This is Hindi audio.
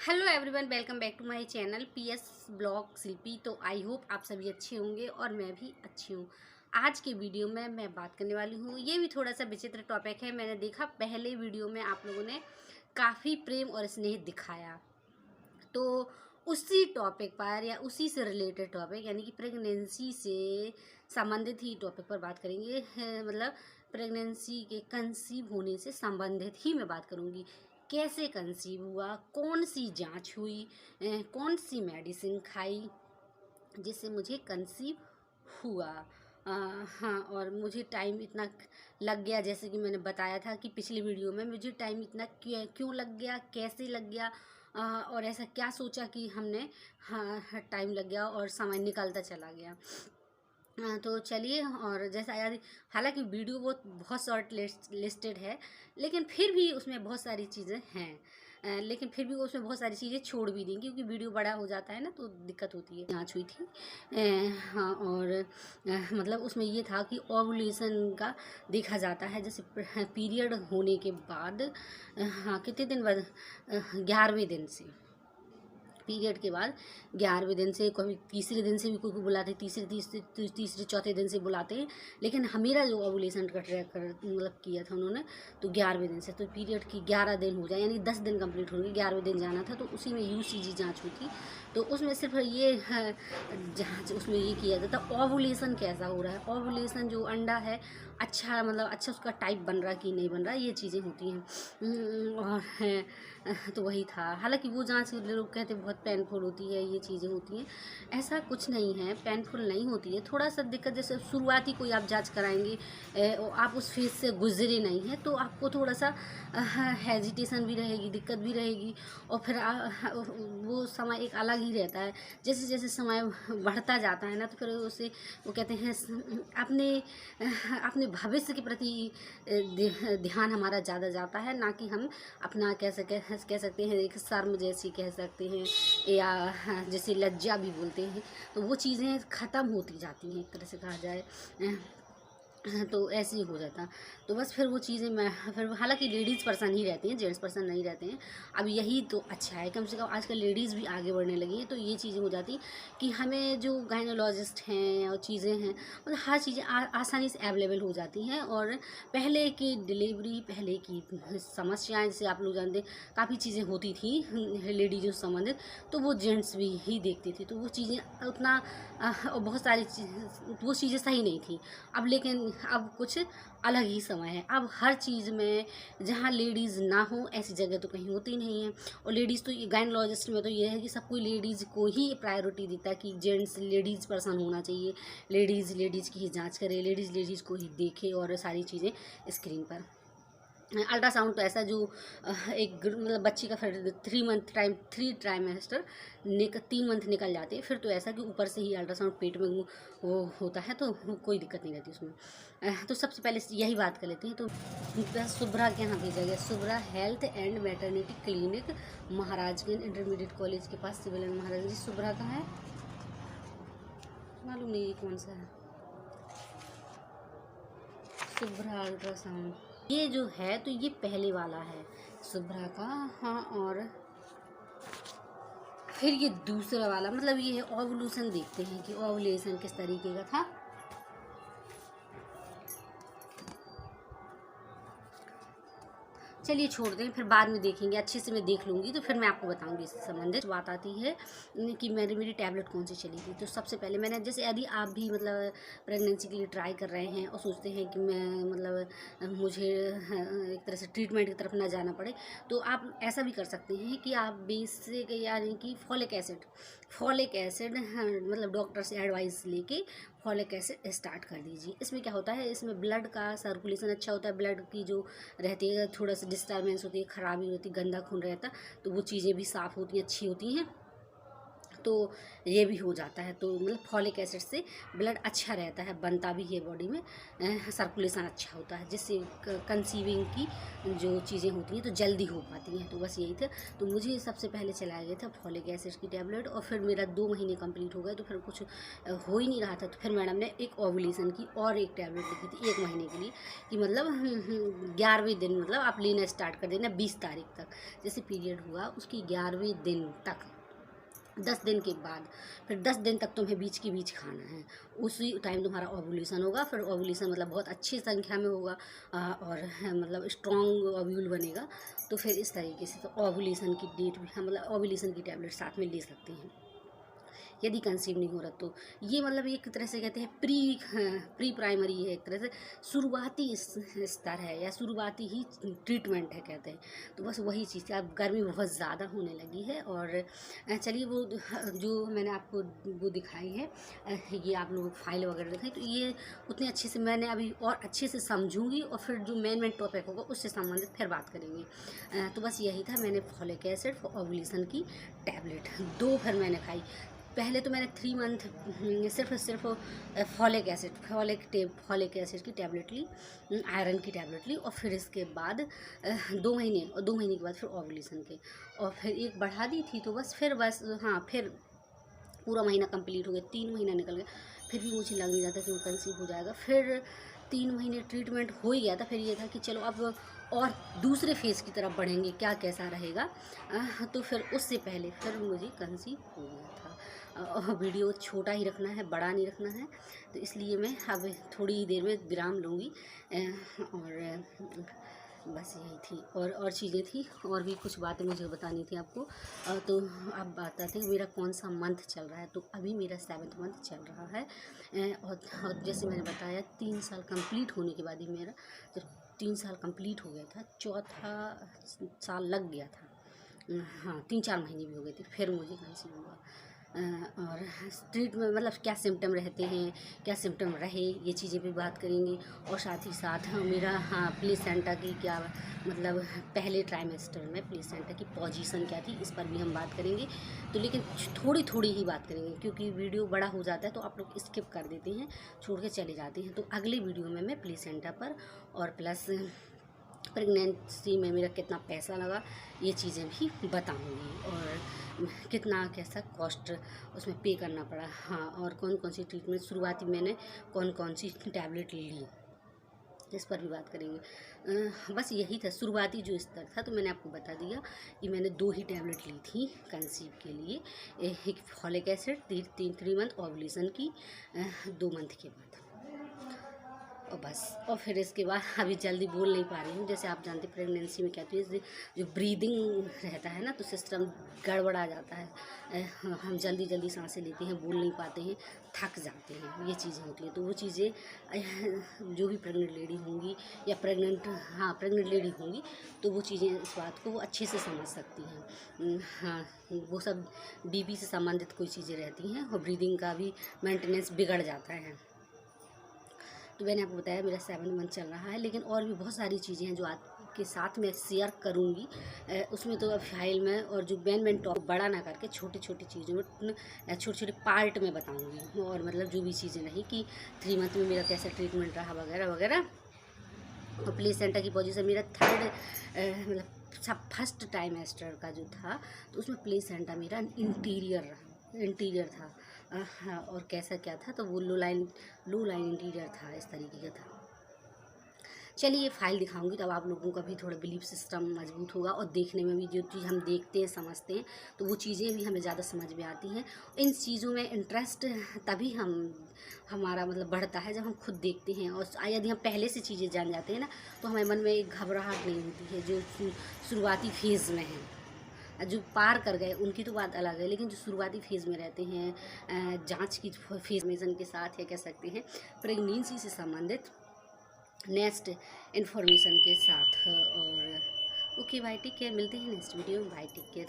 Hello everyone, welcome back to my channel PS blog Shilpi. तो आई होप आप सभी अच्छे होंगे और मैं भी अच्छी हूँ। आज के वीडियो में मैं बात करने वाली हूँ, ये भी थोड़ा सा विचित्र टॉपिक है। मैंने देखा पहले वीडियो में आप लोगों ने काफ़ी प्रेम और स्नेह दिखाया, तो उसी टॉपिक पर या उसी से रिलेटेड टॉपिक यानी कि प्रेगनेंसी से संबंधित ही टॉपिक पर बात करेंगे। मतलब प्रेगनेंसी के कंसीव होने से संबंधित ही मैं बात करूँगी। कैसे कंसीव हुआ, कौन सी जांच हुई, कौन सी मेडिसिन खाई जिससे मुझे कंसीव हुआ। हाँ, और मुझे टाइम इतना लग गया, जैसे कि मैंने बताया था कि पिछली वीडियो में मुझे टाइम इतना क्यों लग गया, कैसे लग गया, और ऐसा क्या सोचा कि हमने हाँ टाइम लग गया और समय निकलता चला गया। तो चलिए, और जैसा यार हालांकि वीडियो बहुत शॉर्ट लिस्टेड है, लेकिन फिर भी उसमें बहुत सारी चीज़ें हैं। लेकिन फिर भी उसमें बहुत सारी चीज़ें छोड़ भी देंगी क्योंकि वीडियो बड़ा हो जाता है ना, तो दिक्कत होती है। जांच हुई थी, हाँ, और मतलब उसमें ये था कि ओवुलेशन का देखा जाता है, जैसे पीरियड होने के बाद, हाँ, कितने दिन बाद, 11वें दिन से, पीरियड के बाद 11वें दिन से, कभी तीसरे दिन से भी कोई बुलाते, तीसरे चौथे दिन से बुलाते हैं। लेकिन मेरा जो ओवुलेशन का ट्रैक कर मतलब किया था उन्होंने, तो 11वें दिन से, तो पीरियड की 11 दिन हो जाए यानी 10 दिन कंप्लीट होंगे, 11वें दिन जाना था। तो उसी में यूसीजी जांच हुई थी। तो उसमें सिर्फ ये जांच उसमें ये किया जाता ओवुलेशन कैसा हो रहा है, ओवुलेशन जो अंडा है अच्छा, मतलब अच्छा उसका टाइप बन रहा कि नहीं बन रहा, ये चीज़ें होती हैं। और तो वही था। हालांकि वो जांच लोग कहते बहुत पेनफुल होती है, ये चीज़ें होती हैं। ऐसा कुछ नहीं है, पेनफुल नहीं होती है। थोड़ा सा दिक्कत, जैसे शुरुआती कोई आप जांच कराएंगे, आप उस फेज से गुजरे नहीं हैं, तो आपको थोड़ा सा हेजिटेशन भी रहेगी, दिक्कत भी रहेगी। और फिर वो समय एक अलग ही रहता है। जैसे जैसे समय बढ़ता जाता है ना, तो फिर उसे वो कहते हैं अपने अपने भविष्य के प्रति ध्यान हमारा ज़्यादा जाता है, ना कि हम अपना कह सकते हैं एक शर्म जैसी कह सकते हैं, या जैसे लज्जा भी बोलते हैं। तो वो चीज़ें ख़त्म होती जाती हैं, एक तरह से कहा जाए। तो ऐसे ही हो जाता। तो बस फिर वो चीज़ें मैं फिर, हालांकि लेडीज़ पर्सन ही रहती हैं, जेंट्स पर्सन नहीं रहते हैं। अब यही तो अच्छा है, कम से कम आजकल लेडीज़ भी आगे बढ़ने लगी हैं। तो ये चीज़ें हो जाती कि हमें जो गायनोलॉजिस्ट हैं और चीज़ें हैं, मतलब हर चीज़ें आसानी से अवेलेबल हो जाती हैं। और पहले की डिलीवरी, पहले की समस्याएँ, जैसे आप लोग जानते हैं काफ़ी चीज़ें होती थी लेडीज़ों से संबंधित, तो वो जेंट्स भी ही देखते थे। तो वो चीज़ें उतना बहुत सारी वो चीज़ें सही नहीं थी। अब लेकिन अब कुछ अलग ही समय है। अब हर चीज़ में जहाँ लेडीज़ ना हो ऐसी जगह तो कहीं होती नहीं है। और लेडीज़ तो गायनोलॉजिस्ट में तो ये है कि सब कोई लेडीज़ को ही प्रायोरिटी देता है कि जेंट्स लेडीज़ पर्सन होना चाहिए, लेडीज़ की ही जांच करे, लेडीज़ को ही देखे और सारी चीज़ें स्क्रीन पर। अल्ट्रासाउंड तो ऐसा जो एक मतलब बच्ची का फिर 3 ट्राइमेस्टर 3 मंथ निकल जाते हैं, फिर तो ऐसा कि ऊपर से ही अल्ट्रासाउंड पेट में वो होता है, तो कोई दिक्कत नहीं रहती उसमें। तो सबसे पहले यही बात कर लेते हैं। तो शुभ्रा के यहाँ भेजा गया, Shubhra health and maternity clinic, Maharajganj intermediate college के पास, सिविल एंड महाराजगंज। शुभ्रा का है मालूम नहीं, कौन सा है शुभ्रा अल्ट्रासाउंड। ये जो है तो ये पहले वाला है शुभ्रा का, हाँ। और फिर ये दूसरा वाला, मतलब ये है ओवुलेशन, देखते हैं कि ओवुलेशन किस तरीके का था। चलिए छोड़ दें, फिर बाद में देखेंगे, अच्छे से मैं देख लूँगी तो फिर मैं आपको बताऊँगी इससे संबंधित। बात आती है कि मेरी टैबलेट कौन सी चली थी। तो सबसे पहले मैंने, जैसे यदि आप भी मतलब प्रेगनेंसी के लिए ट्राई कर रहे हैं और सोचते हैं कि मैं मतलब मुझे एक तरह से ट्रीटमेंट की तरफ ना जाना पड़े, तो आप ऐसा भी कर सकते हैं कि आप बेसिक यानी कि फॉलिक एसिड मतलब डॉक्टर से एडवाइस लेके फॉलिक एसिड स्टार्ट कर दीजिए। इसमें क्या होता है, इसमें ब्लड का सर्कुलेशन अच्छा होता है, ब्लड की जो रहती है थोड़ा सा डिस्टर्बेंस होती है, ख़राबी होती है, गंदा खून रहता, तो वो चीज़ें भी साफ़ होती हैं, अच्छी होती हैं। तो ये भी हो जाता है। तो मतलब फॉलिक एसिड से ब्लड अच्छा रहता है, बनता भी है बॉडी में, सर्कुलेशन अच्छा होता है, जिससे कंसीविंग की जो चीज़ें होती हैं तो जल्दी हो पाती हैं। तो बस यही था। तो मुझे सबसे पहले चलाया गया था फॉलिक एसिड की टैबलेट, और फिर मेरा 2 महीने कंप्लीट हो गए तो फिर कुछ हो ही नहीं रहा था। तो फिर मैडम ने एक ओवुलेशन की और एक टैबलेट लिखी थी 1 महीने के लिए, कि मतलब 11वें दिन मतलब आप लेना स्टार्ट कर देना 20 तारीख तक, जैसे पीरियड हुआ उसकी 11वें दिन तक, 10 दिन के बाद, फिर 10 दिन तक तुम्हें बीच के बीच खाना है। उसी टाइम तुम्हारा ओवुलेशन होगा। फिर ओवुलेशन मतलब बहुत अच्छी संख्या में होगा, और मतलब स्ट्रॉन्ग ओव्यूल बनेगा। तो फिर इस तरीके से तो ओवुलेशन की डेट भी हम मतलब ओवुलेशन की टैबलेट साथ में ले सकते हैं यदि कंसीव नहीं हो रहा। तो ये मतलब एक तरह से कहते हैं प्री प्राइमरी है, एक तरह से शुरुआती स्तर है या शुरुआती ही ट्रीटमेंट है कहते हैं। तो बस वही चीज़ है। अब गर्मी बहुत ज़्यादा होने लगी है, और चलिए वो जो मैंने आपको वो दिखाई है, ये आप लोग फाइल वगैरह दिखाई, तो ये उतने अच्छे से मैंने अभी और अच्छे से समझूंगी, और फिर जो मेन टॉपिक होगा उससे संबंधित फिर बात करेंगे। तो बस यही था। मैंने फॉलिक एसिड फॉर ओवुलेशन की टैबलेट 2 फिर मैंने खाई। पहले तो मैंने 3 मंथ सिर्फ फॉलिक एसिड की टैबलेट ली, आयरन की टैबलेट ली, और फिर इसके बाद 2 महीने, और 2 महीने के बाद फिर ओवुलेशन के, और फिर एक बढ़ा दी थी। तो बस हाँ, फिर पूरा महीना कंप्लीट हो गया, 3 महीना निकल गया, फिर भी मुझे लग नहीं रहा था कि वो कंसीव हो जाएगा। फिर 3 महीने ट्रीटमेंट हो ही गया था। फिर ये था कि चलो अब और दूसरे फेज़ की तरफ बढ़ेंगे, क्या कैसा रहेगा। तो फिर उससे पहले फिर मुझे कंसीव हो गया था। वीडियो छोटा ही रखना है, बड़ा नहीं रखना है, तो इसलिए मैं अब थोड़ी ही देर में विराम लूँगी। और बस यही थी, और चीज़ें थी, और भी कुछ बातें मुझे बतानी थी आपको। तो अब बात आती है मेरा कौन सा मंथ चल रहा है। तो अभी मेरा 7th मंथ चल रहा है, और जैसे मैंने बताया 3 साल कंप्लीट होने के बाद ही मेरा, जब 3 साल कंप्लीट हो गया था, 4था साल लग गया था, हाँ 3-4 महीने भी हो गए थे, फिर मुझे कंसीव हुआ। और स्ट्रीट में मतलब क्या सिम्टम रहते हैं, क्या सिम्टम रहे, ये चीज़ें भी बात करेंगे। और साथ ही साथ मेरा प्लेसेंटा की क्या मतलब पहले ट्राइमेस्टर में प्लेसेंटा की पोजीशन क्या थी, इस पर भी हम बात करेंगे। तो लेकिन थोड़ी थोड़ी ही बात करेंगे, क्योंकि वीडियो बड़ा हो जाता है तो आप लोग स्किप कर देते हैं, छोड़ के चले जाते हैं। तो अगले वीडियो में मैं प्लेसेंटा पर और प्लस प्रेगनेंसी में मेरा कितना पैसा लगा, ये चीज़ें भी बताऊंगी, और कितना कैसा कॉस्ट उसमें पे करना पड़ा, हाँ, और कौन कौन सी ट्रीटमेंट शुरुआती मैंने कौन कौन सी टैबलेट ली, इस पर भी बात करेंगे। बस यही था शुरुआती जो स्तर था। तो मैंने आपको बता दिया कि मैंने 2 ही टैबलेट ली थी कंसीव के लिए, एक फॉलिक एसिड 3 मंथ ओवुलेशन की 2 मंथ के बाद, और बस। और फिर इसके बाद अभी जल्दी बोल नहीं पा रही हूँ। जैसे आप जानते प्रेगनेंसी में क्या होती है, जो ब्रीदिंग रहता है ना, तो सिस्टम गड़बड़ा जाता है, हम जल्दी जल्दी सांसें लेते हैं, बोल नहीं पाते हैं, थक जाते हैं, ये चीज़ें होती हैं। तो वो चीज़ें जो भी प्रेग्नेंट लेडी होंगी या प्रेग्नेंट लेडी होंगी, तो वो चीज़ें इस बात को वो अच्छे से समझ सकती हैं। हाँ, वो सब बीपी से संबंधित कोई चीज़ें रहती हैं, और ब्रीदिंग का भी मेंटेनेंस बिगड़ जाता है। तो मैंने आपको बताया मेरा 7 मंथ चल रहा है, लेकिन और भी बहुत सारी चीज़ें हैं जो आपके साथ मैं शेयर करूँगी। उसमें तो अब फाइल में, और जो मेन टॉपिक बड़ा ना करके छोटी छोटी चीज़ों में, छोटे छोटे पार्ट में बताऊँगी, और मतलब जो भी चीज़ें रही कि 3 मंथ में मेरा कैसा ट्रीटमेंट रहा वगैरह वगैरह। और प्लेसेंटा की पोजीशन मेरा 3rd मतलब सब फर्स्ट टाइमेस्टर का जो था, तो उसमें प्लेसेंटा मेरा इंटीरियर था। हाँ, और कैसा क्या था, तो वो लो लाइन इंटीरियर था, इस तरीके का था। चलिए फाइल दिखाऊंगी, तब आप लोगों का भी थोड़ा बिलीफ सिस्टम मजबूत होगा, और देखने में भी जो चीज़ हम देखते हैं समझते हैं, तो वो चीज़ें भी हमें ज़्यादा समझ में आती हैं। इन चीज़ों में इंटरेस्ट तभी हमारा मतलब बढ़ता है जब हम खुद देखते हैं, और यदि हम पहले से चीज़ें जान जाते हैं ना, तो हमारे मन में एक घबराहट नहीं होती है। जो शुरुआती फेज़ में है, जो पार कर गए उनकी तो बात अलग है, लेकिन जो शुरुआती फेज़ में रहते हैं, जांच की फेज़ के साथ, या कह सकते हैं प्रेगनेंसी से संबंधित नेक्स्ट इन्फॉर्मेशन के साथ। और ओके, बाय, टेक केयर, मिलते हैं नेक्स्ट वीडियो में, बाय, टेक केयर।